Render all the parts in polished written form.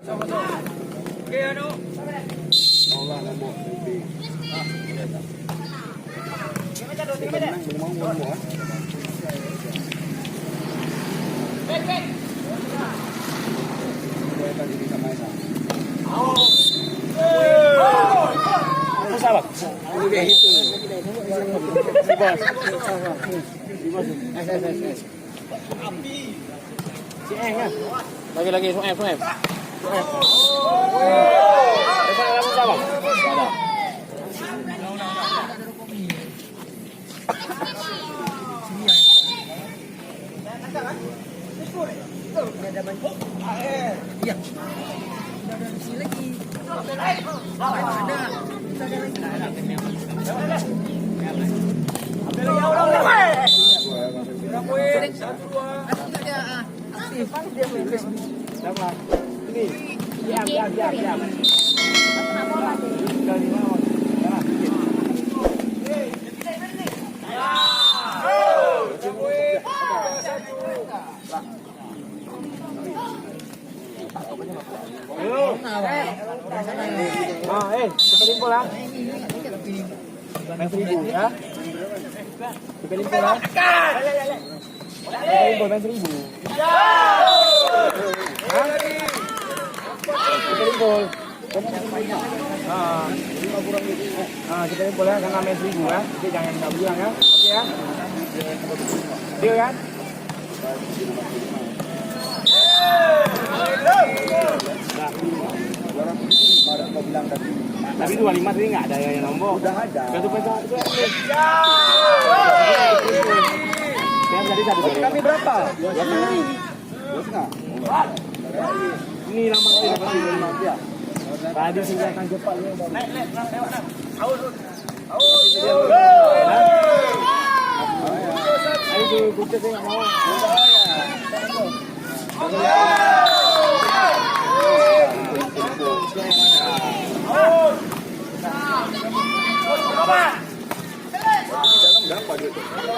Oke, anu. Olah namo. Lagi Sueb. Kita limpul lah. Main 1.000 ya. Kita limpul lah. Kita limpul main 1.000. Kita limpul. Kita limpul ya karena main 1.000 ya. Jadi jangan nggak bilang ya. Oke ya. Deal kan? Tapi 25 tadi nggak ada yang nombor. Udah ada. Satu peso itu. Kami berapa? 2,5. Ini lama kali ya. Tadi sudah akan cepat ya. Naik. Ayo kita tengok mau.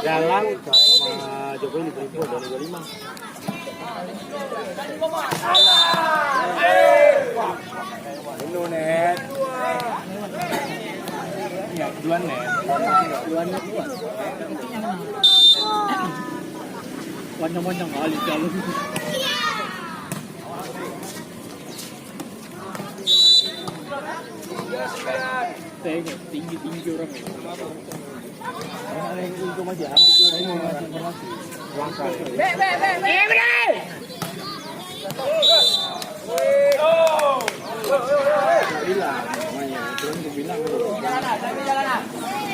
Jalan sama Jokowi di 25. Ini net. Ya, dua net. Panjang-panjang kali jalan. Tinggi orang ini. Ada yang itu masih ada yang mau ngasih informasi. Langkah. Bilang, namanya. Belum dibilang. Jalan.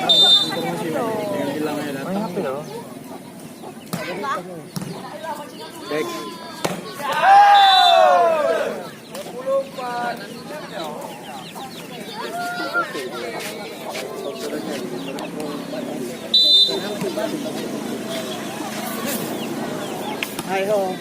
Informasi yang bilang aja datang. Main HP loh. Baik. 24. Hai ho.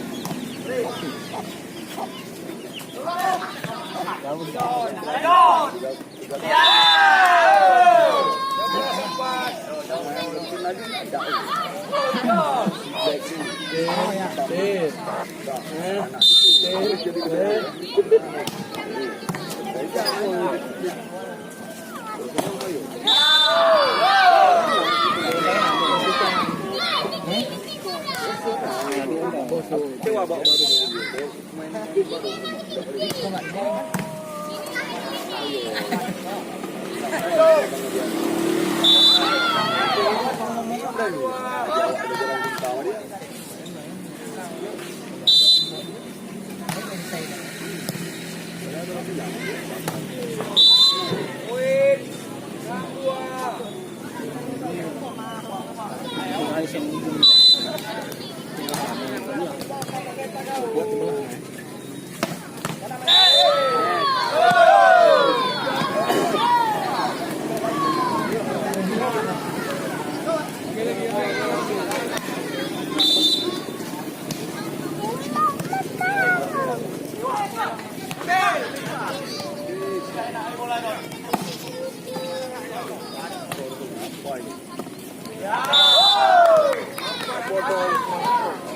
Coba bawa baru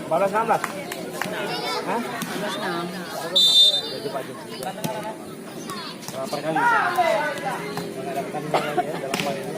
Balas 16. Hah? 16. itu Pak Jum. Berapa kali mengadakan lagi ya dalam hal ini.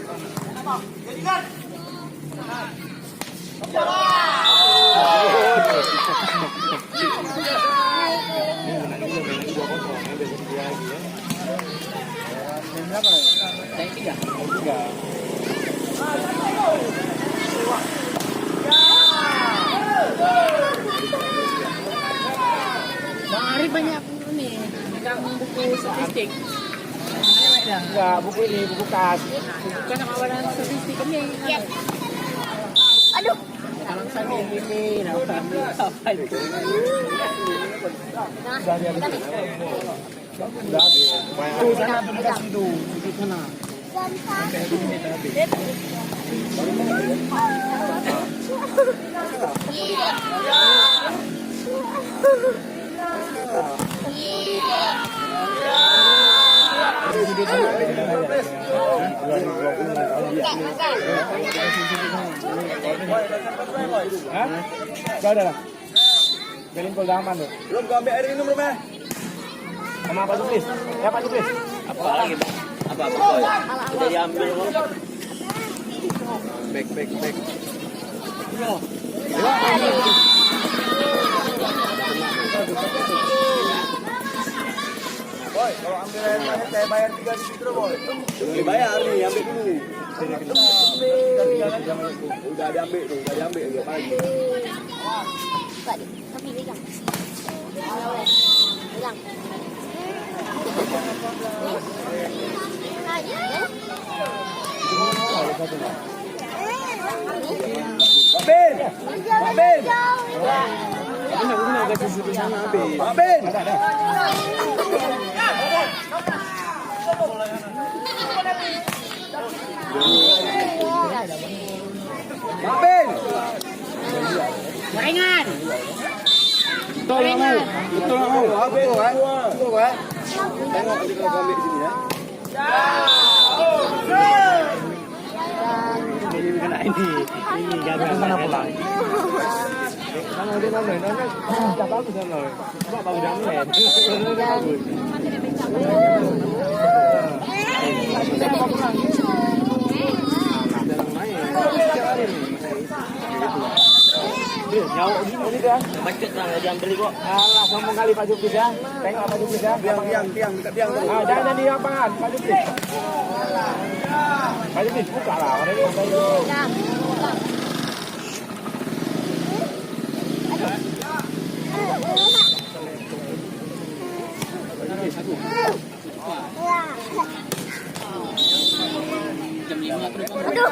Bang Ari banyak ini pegang buku statistik. Enggak, buku ini, buku kas. Bukan awalan statistik ini. Aduh. Kalau sambil ini, apa itu? Tuh sana dekat situ. Di sana. Hah? Gak ada lah. Belum kol daman tuh. Belum kau ambil air minum belum ya? Sama Pak Juplis. Ya Pak Juplis. Apa lagi bang? Apa boy? Udah diambil bang. Back. Boy, kalau ambil air banyak saya bayar 3 litro boy. Boleh bayar nih, ambil dulu. Udah diambil tuh, udah diambil dia pagi. Tapi pegang. Pegang. Pak Ben! Pak Ben! Pak Ben! Pak Ben! Gorengan. Betul nggak mau? Betul nggak mau? Betul kan? Betul kan? Tengok nanti kalau kau ambil di sini ya. Jadi kena ini gagal mana pulang. Mana dia mana? Tak bagus kan lo. Cuma bagus dah main. Nyawa ini dah. Macet lah, nggak diambil kok. Alah, sombong kali Pak Juplis ya. Tengok Pak Juplis ya. Tiang, dekat tiang tu. Ah, jangan di lapangan, Pak Juplis. Pak Juplis, buka lah. Orang ini buka itu. Jam 5 terus. Aduh.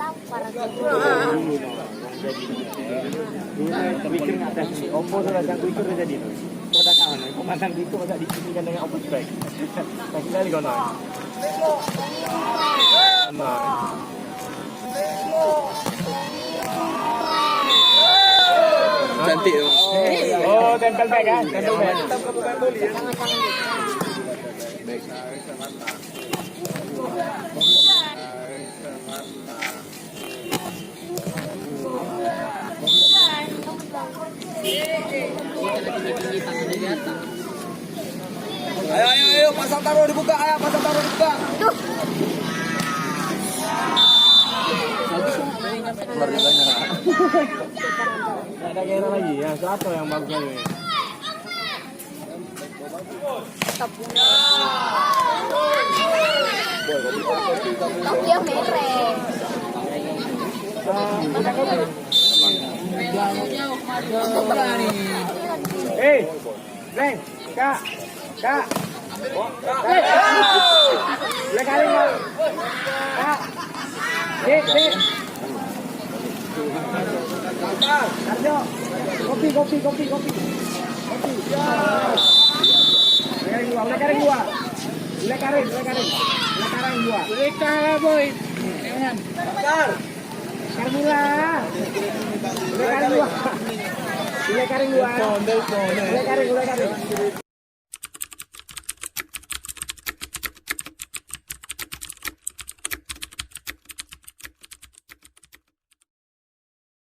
Tahu para Terpikir nggak ada sih. Oppo sudah yang pikir udah jadi. Perdagangan, pemandang itu masa dipikirkan dengan Oppo baik. Tak kita di kono. Cantik tu. Oh, tempel bag kan? Tempel bag. Ayo, pasang taruh dibuka, ayo pasang taruh dibuka. Tidak ada gairah lagi ya. Siapa yang bagus lagi? Top dia merah. Neng, Kak. Boleh kali nggak? Kak. Dik. Arjo, kopi. Boleh karing dua. Boleh karing dua. Boleh boy. Jangan. Karmula. Boleh karing dua. Boleh karing.